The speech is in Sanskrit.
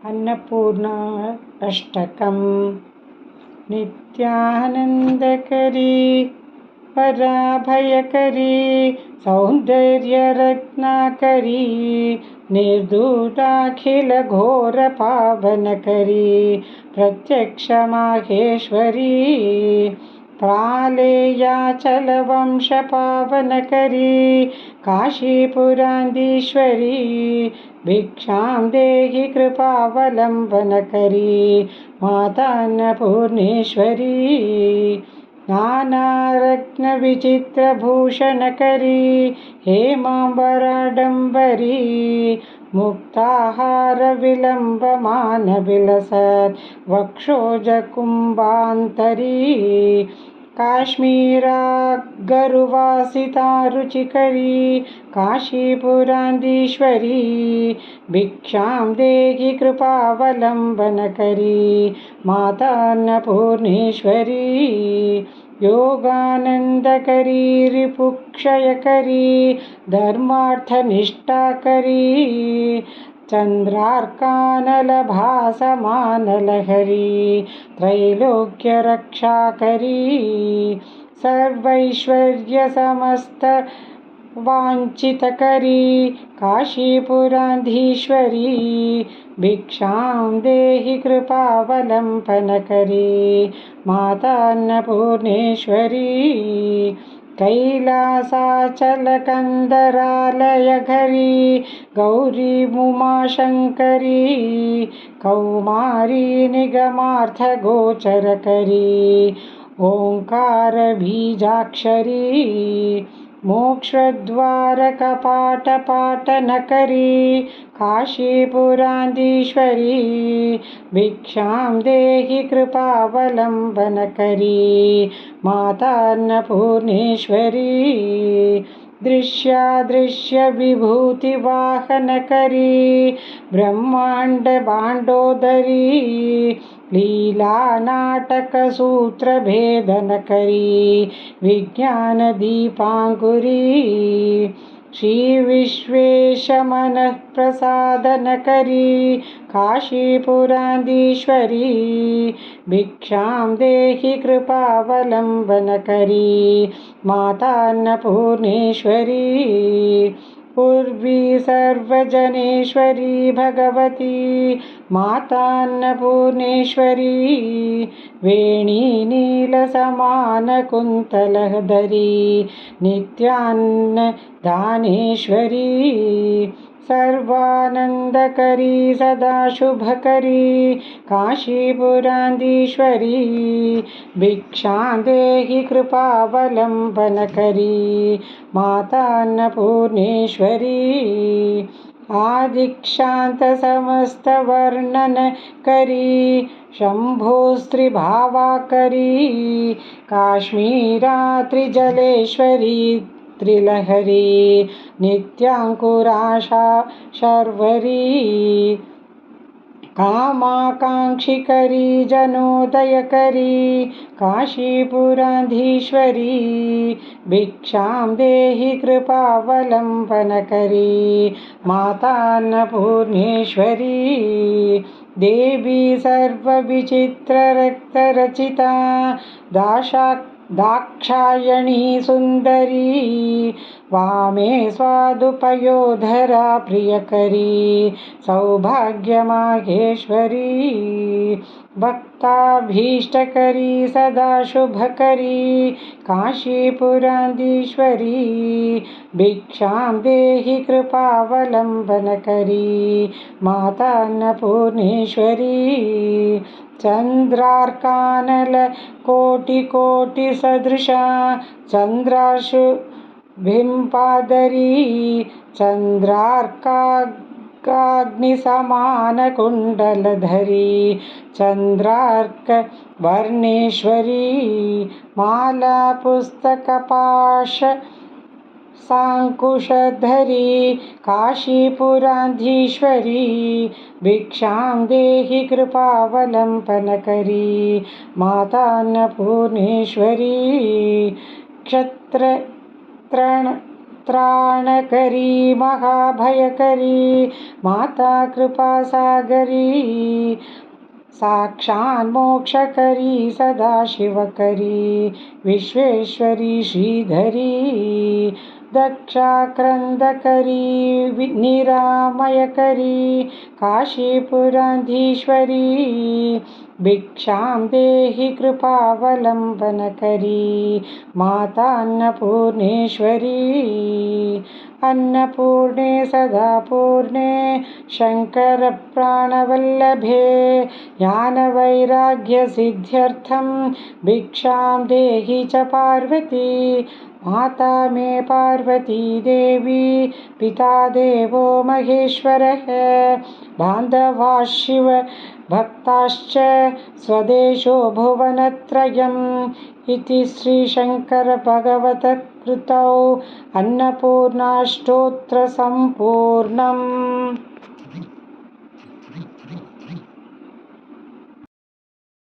अन्नपूर्णा अष्टकम्। नित्यानन्दकरी पराभयकरी सौन्दर्यरत्नाकरी निर्दूताखिलघोरपावनकरी प्रत्यक्षमाहेश्वरी प्रालेयाचलवंशपावनकरी काशीपुरान्दीश्वरी भिक्षां देहि कृपावलम्बनकरी मातान्नपूर्णेश्वरी नानारत्नविचित्रभूषणकरी हेमाम्बराडम्बरी मुक्ताहारविलम्बमानविलसत् वक्षोजकुम्भान्तरी काश्मीरागरुवासितारुचिकरी काशीपुरान्दीश्वरी भिक्षां देहि कृपावलम्बनकरी मातान्नपूर्णेश्वरी योगानन्दकरी रिपुक्षयकरी धर्मार्थनिष्ठाकरी चन्द्रार्कानलभासमानलहरी त्रैलोक्यरक्षाकरी सर्वैश्वर्यसमस्तवाञ्छितकरी काशीपुरान्दीश्वरी भिक्षां देहि कृपावलम्बनकरी मातान्नपूर्णेश्वरी कैलासाचलकन्दरालयघरी गौरीमुमाशङ्करी कौमारी निगमार्थगोचरकरी ओङ्कारबीजाक्षरी मोक्षद्वारकपाटपाटनकरी काशीपुरान्दीश्वरी भिक्षां देहि कृपावलम्बनकरी मातान्नपूर्णेश्वरी दृश्यादृश्यविभूतिवाहनकरी ब्रह्माण्डभाण्डोदरी लीलानाटकसूत्रभेदनकरी विज्ञानदीपाङ्कुरी श्रीविश्वेशमनःप्रसादनकरी काशीपुरान्दीश्वरी भिक्षां देहि कृपावलम्बनकरी मातान्नपूर्णेश्वरी उर्वी सर्वजनेश्वरी भगवती मातान्नपूर्णेश्वरी वेणीनीलसमानकुन्तलहधरी नित्यान्नदानेश्वरी सर्वानन्दकरी सदाशुभकरी काशीपुरान्दीश्वरी भिक्षां देहि कृपावलम्बनकरी मातान्नपूर्णेश्वरी आदिक्षान्तसमस्तवर्णनकरी शम्भोस्त्रिभावाकरी काश्मीरात्रिजलेश्वरी त्रिलहरी नित्याङ्कुराशा शर्वरी कामाकाङ्क्षिकरी जनोदयकरी काशीपुरान्दीश्वरी भिक्षां देहि कृपावलम्बनकरी मातान्नपूर्णेश्वरी देवी सर्वविचित्ररक्तरचिता दाक्षायणी सुन्दरी वामे स्वादुपयोधरा प्रियकरी सौभाग्यमाहेश्वरी भक्ताभीष्टकरी सदाशुभकरी काशीपुरान्दीश्वरी भिक्षां देहि कृपावलम्बनकरी मातान्नपूर्णेश्वरी चन्द्रार्कानलकोटिकोटिसदृशा चन्द्राशुबिम्बाधरी चन्द्रार्काग्निसमानकुण्डलधरी चन्द्रार्कवर्णेश्वरी मालापुस्तकपाश साङ्कुशधरी काशीपुरान्दीश्वरी भिक्षां देहि कृपावलम्बनकरी मातान्नपूर्णेश्वरी क्षत्रतृण त्राणकरी महाभयकरी माता कृपासागरी साक्षान्मोक्षकरी सदाशिवकरी विश्वेश्वरी श्रीधरी दक्षाक्रन्दकरी निरामयकरी काशीपुराधीश्वरी भिक्षां देहि कृपावलम्बनकरी माता अन्नपूर्णेश्वरी अन्नपूर्णे सदा पूर्णे शङ्करप्राणवल्लभे ज्ञानवैराग्यसिद्ध्यर्थं भिक्षां देहि च पार्वती माता मे पार्वती देवी पिता देवो महेश्वरः बान्धवाः शिव भक्ताश्च स्वदेशो भुवनत्रयम् इति श्रीशङ्करभगवतकृतौ अन्नपूर्णाष्टोत्तरसम्पूर्णम्।